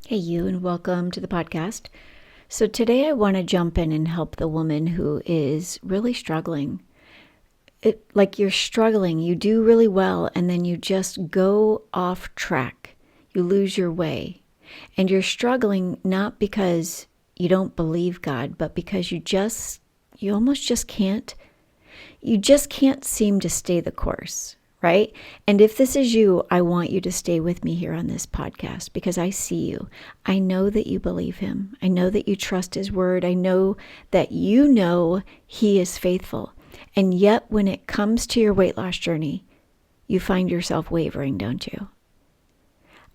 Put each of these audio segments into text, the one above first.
Hey, you, and welcome to the podcast. So, today I want to jump in and help the woman who is really struggling. Like you're struggling, you do really well, and then you just go off track. You lose your way. And you're struggling not because you don't believe God, but because you almost just can't. You just can't seem to stay the course, right? And if this is you, I want you to stay with me here on this podcast because I see you. I know that you believe him. I know that you trust his word. I know that you know he is faithful. And yet when it comes to your weight loss journey, you find yourself wavering, don't you?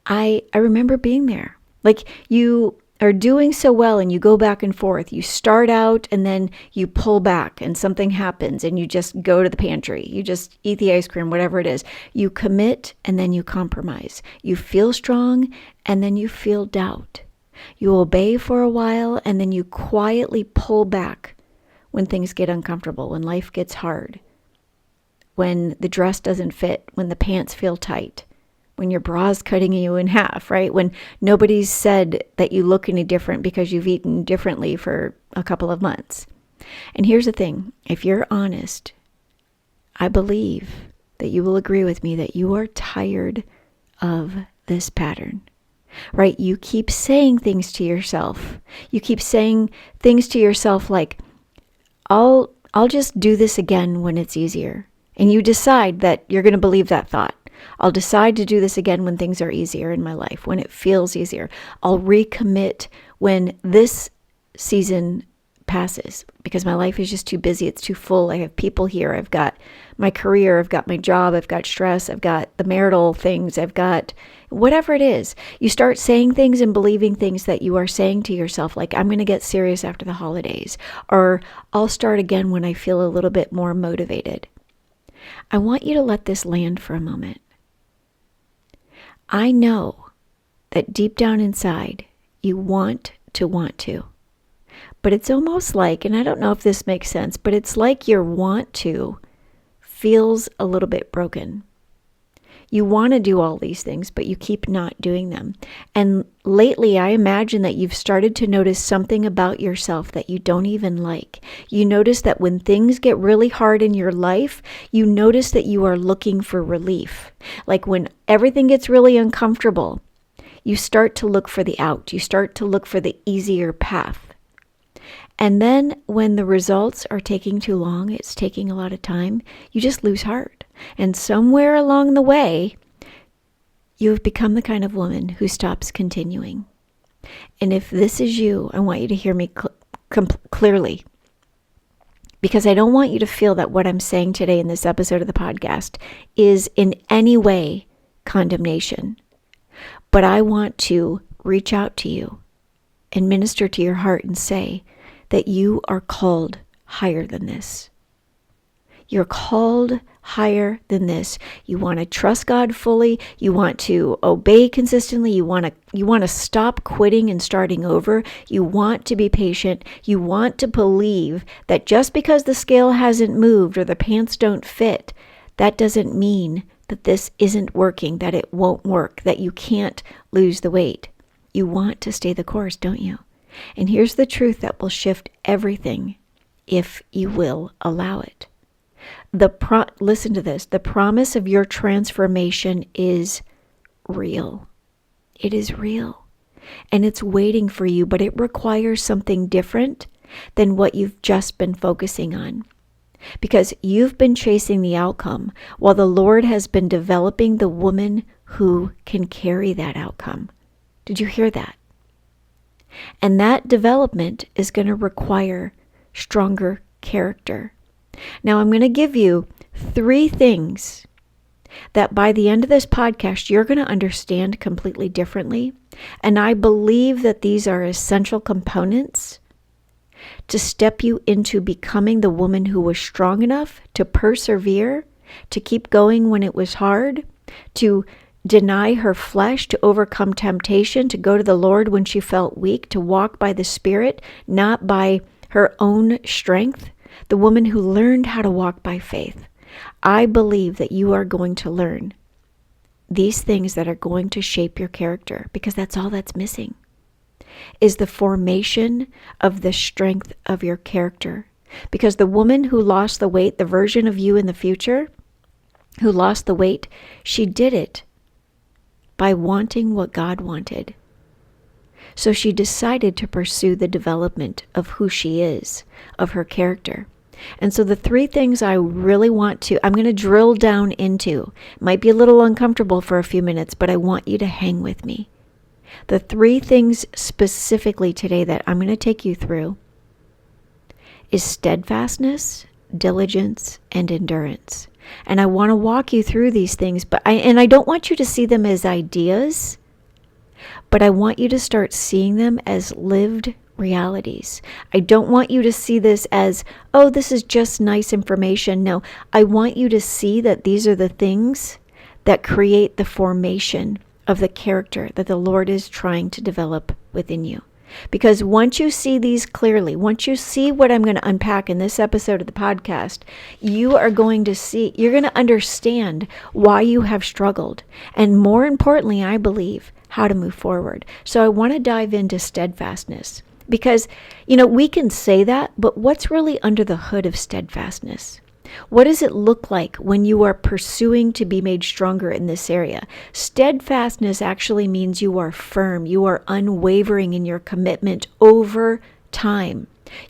I remember being there. Like you are doing so well and you go back and forth. You start out and then you pull back and something happens and you just go to the pantry. You just eat the ice cream, whatever it is. You commit and then you compromise. You feel strong and then you feel doubt. You obey for a while and then you quietly pull back when things get uncomfortable, when life gets hard, when the dress doesn't fit, when the pants feel tight, when your bra's cutting you in half, right? When nobody's said that you look any different because you've eaten differently for a couple of months. And here's the thing, if you're honest, I believe that you will agree with me that you are tired of this pattern, right? You keep saying things to yourself. You keep saying things to yourself like, I'll just do this again when it's easier. And you decide that you're going to believe that thought. I'll decide to do this again when things are easier in my life, when it feels easier. I'll recommit when this season passes because my life is just too busy. It's too full. I have people here. I've got my career. I've got my job. I've got stress. I've got the marital things. I've got whatever it is. You start saying things and believing things that you are saying to yourself, like, I'm going to get serious after the holidays, or I'll start again when I feel a little bit more motivated. I want you to let this land for a moment. I know that deep down inside, you want to. But it's almost like, and I don't know if this makes sense, but it's like your want to feels a little bit broken. You want to do all these things, but you keep not doing them. And lately, I imagine that you've started to notice something about yourself that you don't even like. You notice that when things get really hard in your life, you notice that you are looking for relief. Like when everything gets really uncomfortable, you start to look for the out. You start to look for the easier path. And then when the results are taking too long, it's taking a lot of time, you just lose heart. And somewhere along the way, you've become the kind of woman who stops continuing. And if this is you, I want you to hear me clearly. Because I don't want you to feel that what I'm saying today in this episode of the podcast is in any way condemnation. But I want to reach out to you and minister to your heart and say that you are called higher than this. You're called higher than this. You want to trust God fully. You want to obey consistently. You want to stop quitting and starting over. You want to be patient. You want to believe that just because the scale hasn't moved or the pants don't fit, that doesn't mean that this isn't working, that it won't work, that you can't lose the weight. You want to stay the course, don't you? And here's the truth that will shift everything if you will allow it. Listen to this. The promise of your transformation is real. It is real. And it's waiting for you, but it requires something different than what you've just been focusing on. Because you've been chasing the outcome while the Lord has been developing the woman who can carry that outcome. Did you hear that? And that development is going to require stronger character. Now, I'm going to give you 3 things that by the end of this podcast, you're going to understand completely differently. And I believe that these are essential components to step you into becoming the woman who was strong enough to persevere, to keep going when it was hard, to deny her flesh, to overcome temptation, to go to the Lord when she felt weak, to walk by the Spirit, not by her own strength, the woman who learned how to walk by faith. I believe that you are going to learn these things that are going to shape your character, because that's all that's missing, is the formation of the strength of your character. Because the woman who lost the weight, the version of you in the future who lost the weight, she did it by wanting what God wanted. So she decided to pursue the development of who she is, of her character. And so the three things I really I'm going to drill down into, might be a little uncomfortable for a few minutes, but I want you to hang with me. The three things specifically today that I'm going to take you through is steadfastness, diligence, and endurance. And I want to walk you through these things, but I don't want you to see them as ideas, but I want you to start seeing them as lived realities. I don't want you to see this as, oh, this is just nice information. No, I want you to see that these are the things that create the formation of the character that the Lord is trying to develop within you. Because once you see these clearly, once you see what I'm going to unpack in this episode of the podcast, you're going to understand why you have struggled. And more importantly, I believe, how to move forward. So I want to dive into steadfastness. Because, we can say that, but what's really under the hood of steadfastness? What does it look like when you are pursuing to be made stronger in this area? Steadfastness actually means you are firm, you are unwavering in your commitment over time.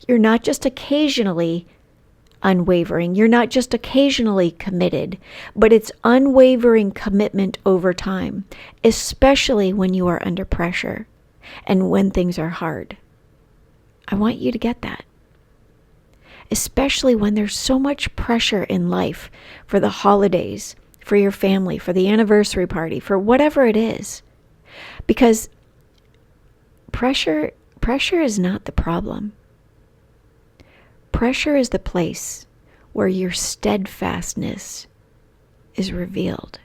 You're not just occasionally unwavering, you're not just occasionally committed, but it's unwavering commitment over time, especially when you are under pressure and when things are hard. I want you to get that. Especially when there's so much pressure in life for the holidays, for your family, for the anniversary party, for whatever it is. Because pressure is not the problem. Pressure is the place where your steadfastness is revealed.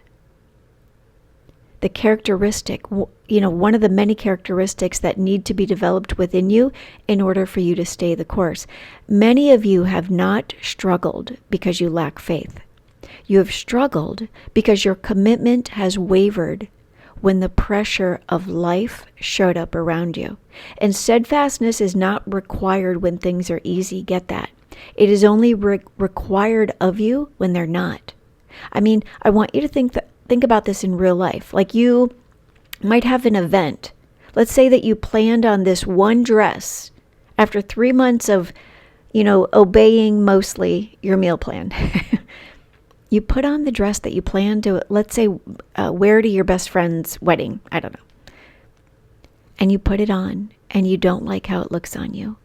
The characteristic, one of the many characteristics that need to be developed within you in order for you to stay the course. Many of you have not struggled because you lack faith. You have struggled because your commitment has wavered when the pressure of life showed up around you. And steadfastness is not required when things are easy. Get that. It is only required of you when they're not. I want you to think about this in real life. Like you might have an event. Let's say that you planned on this one dress after 3 months of, obeying mostly your meal plan. You put on the dress that you planned to, let's say, wear to your best friend's wedding. I don't know. And you put it on and you don't like how it looks on you.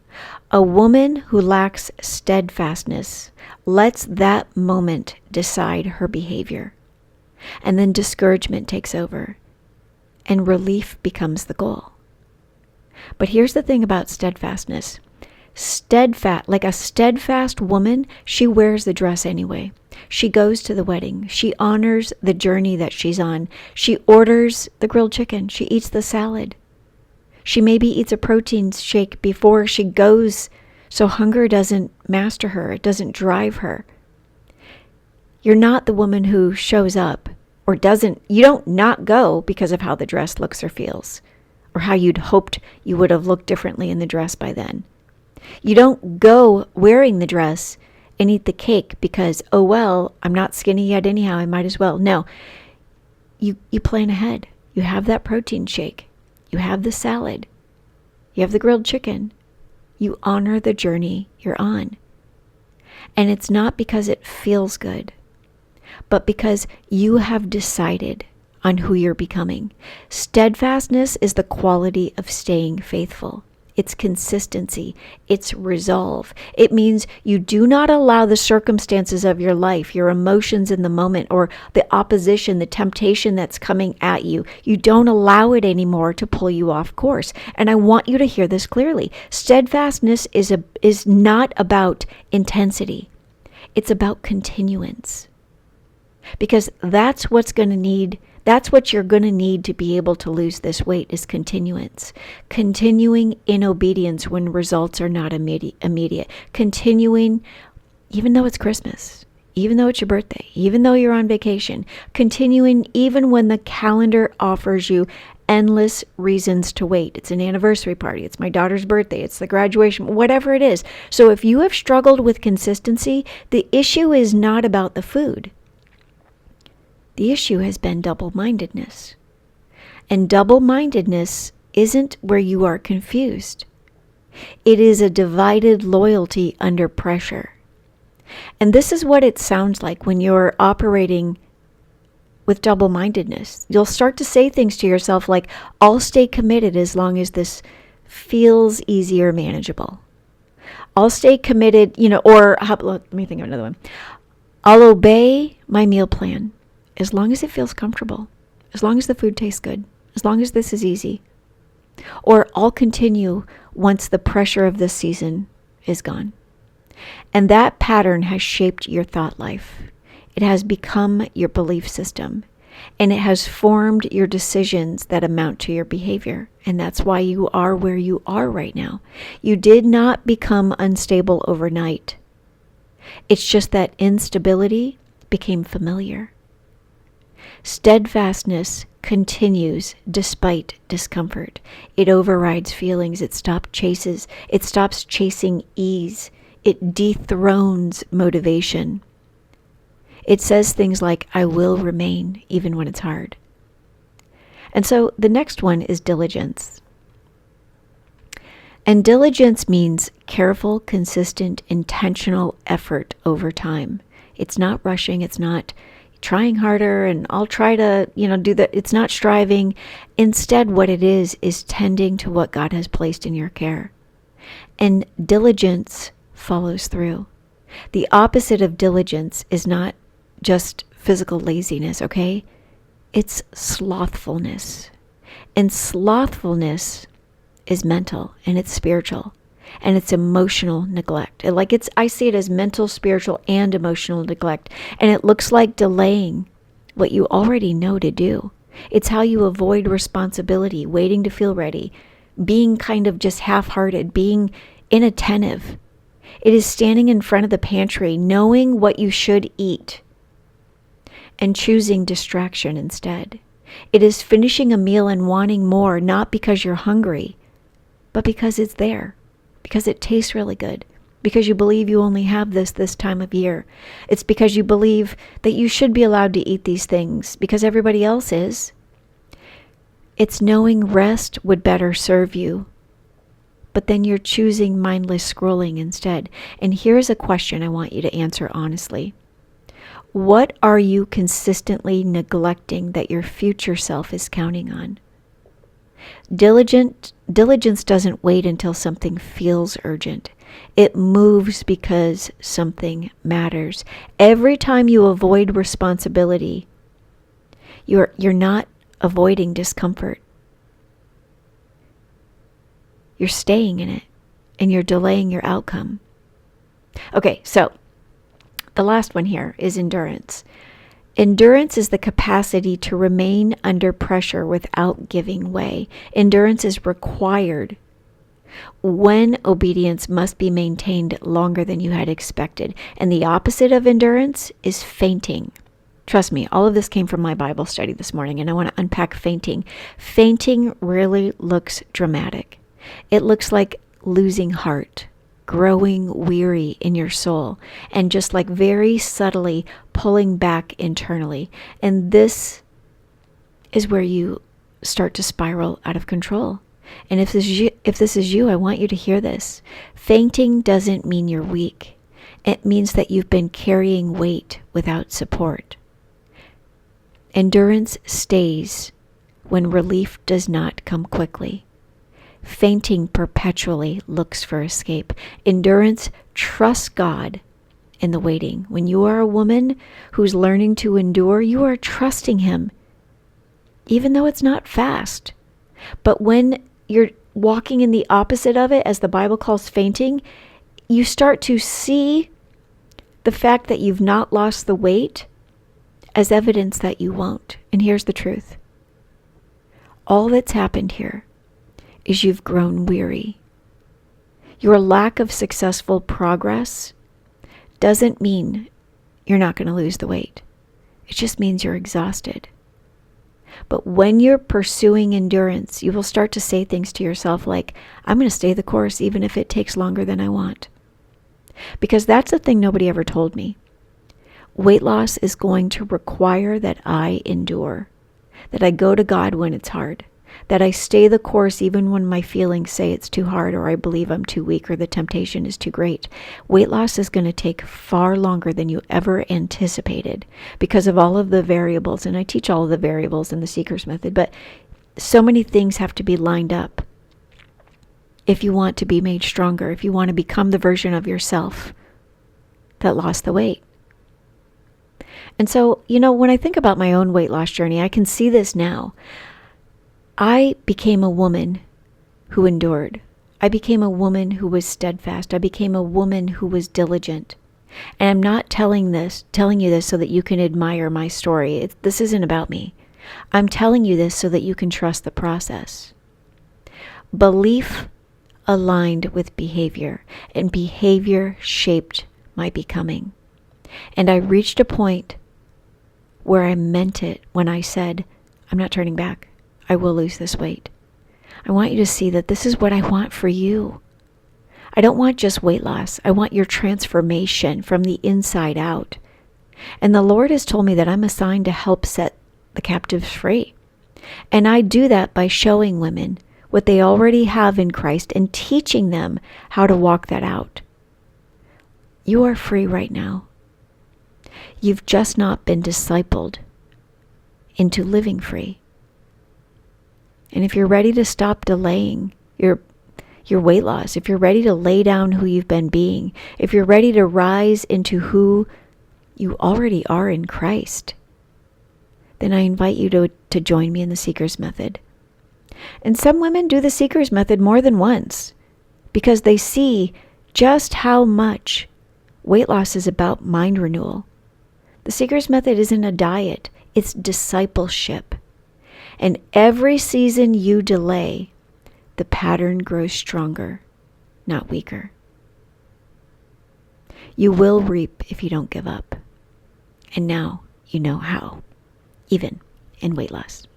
A woman who lacks steadfastness lets that moment decide her behavior. And then discouragement takes over, and relief becomes the goal. But here's the thing about steadfastness. Like a steadfast woman, she wears the dress anyway. She goes to the wedding. She honors the journey that she's on. She orders the grilled chicken. She eats the salad. She maybe eats a protein shake before she goes, so hunger doesn't master her. It doesn't drive her. You're not the woman who shows up or you don't not go because of how the dress looks or feels, or how you'd hoped you would have looked differently in the dress by then. You don't go wearing the dress and eat the cake because, oh well, I'm not skinny yet anyhow, I might as well. No, you plan ahead. You have that protein shake. You have the salad. You have the grilled chicken. You honor the journey you're on. And it's not because it feels good, but because you have decided on who you're becoming. Steadfastness is the quality of staying faithful. It's consistency. It's resolve. It means you do not allow the circumstances of your life, your emotions in the moment, or the opposition, the temptation that's coming at you. You don't allow it anymore to pull you off course. And I want you to hear this clearly. Steadfastness is not about intensity. It's about continuance. Because that's what you're going to need to be able to lose this weight is continuance. Continuing in obedience when results are not immediate. Continuing, even though it's Christmas, even though it's your birthday, even though you're on vacation, continuing even when the calendar offers you endless reasons to wait. It's an anniversary party. It's my daughter's birthday. It's the graduation, whatever it is. So if you have struggled with consistency, the issue is not about the food. The issue has been double-mindedness. And double-mindedness isn't where you are confused. It is a divided loyalty under pressure. And this is what it sounds like when you're operating with double-mindedness. You'll start to say things to yourself like, I'll stay committed as long as this feels easy or manageable. I'll stay committed, let me think of another one. I'll obey my meal plan as long as it feels comfortable, as long as the food tastes good, as long as this is easy. Or I'll continue once the pressure of this season is gone. And that pattern has shaped your thought life. It has become your belief system, and it has formed your decisions that amount to your behavior. And that's why you are where you are right now. You did not become unstable overnight. It's just that instability became familiar. Steadfastness continues despite discomfort. It overrides feelings. It stops chasing ease. It dethrones motivation. It says things like, I will remain even when it's hard. And so the next one is diligence. And diligence means careful, consistent, intentional effort over time. It's not rushing. It's not trying harder and I'll try to, do that. It's not striving. Instead, what it is tending to what God has placed in your care. And diligence follows through. The opposite of diligence is not just physical laziness, okay? It's slothfulness. And slothfulness is mental and it's spiritual and it's emotional neglect. I see it as mental, spiritual, and emotional neglect. And it looks like delaying what you already know to do. It's how you avoid responsibility, waiting to feel ready, being kind of just half-hearted, being inattentive. It is standing in front of the pantry, knowing what you should eat, and choosing distraction instead. It is finishing a meal and wanting more, not because you're hungry, but because it's there, because it tastes really good, because you believe you only have this time of year. It's because you believe that you should be allowed to eat these things because everybody else is. It's knowing rest would better serve you, but then you're choosing mindless scrolling instead. And here's a question I want you to answer honestly. What are you consistently neglecting that your future self is counting on? Diligence doesn't wait until something feels urgent. It moves because something matters. Every time you avoid responsibility, you're not avoiding discomfort. You're staying in it, and you're delaying your outcome. Okay, so the last one here is endurance. Endurance is the capacity to remain under pressure without giving way. Endurance is required when obedience must be maintained longer than you had expected. And the opposite of endurance is fainting. Trust me, all of this came from my Bible study this morning, and I want to unpack fainting. Fainting really looks dramatic. It looks like losing heart, growing weary in your soul, and just like very subtly pulling back internally. And this is where you start to spiral out of control. And if this is you, I want you to hear this. Fainting doesn't mean you're weak. It means that you've been carrying weight without support. Endurance stays when relief does not come quickly. Fainting perpetually looks for escape. Endurance trusts God in the waiting. When you are a woman who's learning to endure, you are trusting Him, even though it's not fast. But when you're walking in the opposite of it, as the Bible calls fainting, you start to see the fact that you've not lost the weight as evidence that you won't. And here's the truth. All that's happened here is you've grown weary. Your lack of successful progress doesn't mean you're not going to lose the weight. It just means you're exhausted. But when you're pursuing endurance, you will start to say things to yourself like, I'm going to stay the course even if it takes longer than I want. Because that's the thing nobody ever told me. Weight loss is going to require that I endure, that I go to God when it's hard, that I stay the course even when my feelings say it's too hard or I believe I'm too weak or the temptation is too great. Weight loss is going to take far longer than you ever anticipated because of all of the variables. And I teach all of the variables in the Seeker's Method, but so many things have to be lined up if you want to be made stronger, if you want to become the version of yourself that lost the weight. And so, when I think about my own weight loss journey, I can see this now. I became a woman who endured. I became a woman who was steadfast. I became a woman who was diligent. And I'm not telling you this so that you can admire my story. This isn't about me. I'm telling you this so that you can trust the process. Belief aligned with behavior, and behavior shaped my becoming. And I reached a point where I meant it when I said, I'm not turning back. I will lose this weight. I want you to see that this is what I want for you. I don't want just weight loss. I want your transformation from the inside out. And the Lord has told me that I'm assigned to help set the captives free. And I do that by showing women what they already have in Christ and teaching them how to walk that out. You are free right now. You've just not been discipled into living free. And if you're ready to stop delaying your weight loss, if you're ready to lay down who you've been being, if you're ready to rise into who you already are in Christ, then I invite you to join me in the Seeker's Method. And some women do the Seeker's Method more than once because they see just how much weight loss is about mind renewal. The Seeker's Method isn't a diet, it's discipleship. And every season you delay, the pattern grows stronger, not weaker. You will reap if you don't give up. And now you know how, even in weight loss.